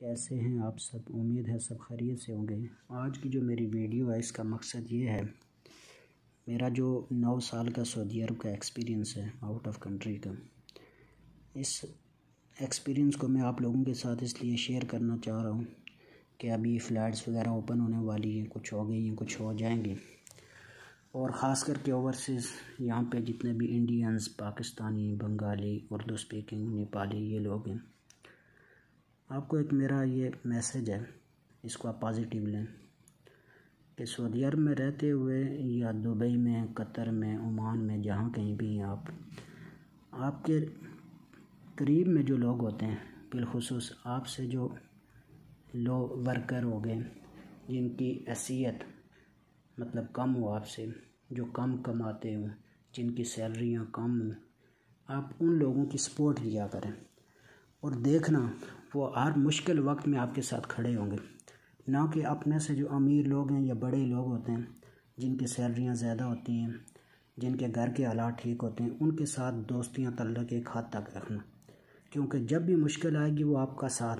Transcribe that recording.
कैसे हैं आप सब। उम्मीद है सब खैरियत से होंगे। आज की जो मेरी वीडियो है इसका मकसद ये है, मेरा जो 9 साल का सऊदी अरब का एक्सपीरियंस है आउट ऑफ कंट्री का, इस एक्सपीरियंस को मैं आप लोगों के साथ इसलिए शेयर करना चाह रहा हूँ कि अभी फ़्लैट्स वगैरह ओपन होने वाली हैं, कुछ हो गई हैं, कुछ हो जाएंगी। और ख़ास करके ओवरसीज़ यहाँ पे जितने भी इंडियंस, पाकिस्तानी, बंगाली, उर्दू स्पीकिंग, नेपाली ये लोग हैं, आपको एक मेरा ये मैसेज है, इसको आप पॉजिटिव लें कि सऊदी अरब में रहते हुए या दुबई में, कतर में, ओमान में, जहाँ कहीं भी हैं आप, आपके करीब में जो लोग होते हैं, बिलखुसूस आपसे जो लो वर्कर हो गए, जिनकी हैसियत मतलब कम हो आपसे, जो कम कमाते हो, जिनकी सैलरियाँ कम हो, आप उन लोगों की सपोर्ट किया करें और देखना वो हर मुश्किल वक्त में आपके साथ खड़े होंगे। ना कि अपने से जो अमीर लोग हैं या बड़े लोग होते हैं, जिनकी सैलरियाँ ज़्यादा होती हैं, जिनके घर के हालात ठीक होते हैं, उनके साथ दोस्तियाँ तल्लक एक हद तक रखना, क्योंकि जब भी मुश्किल आएगी वो आपका साथ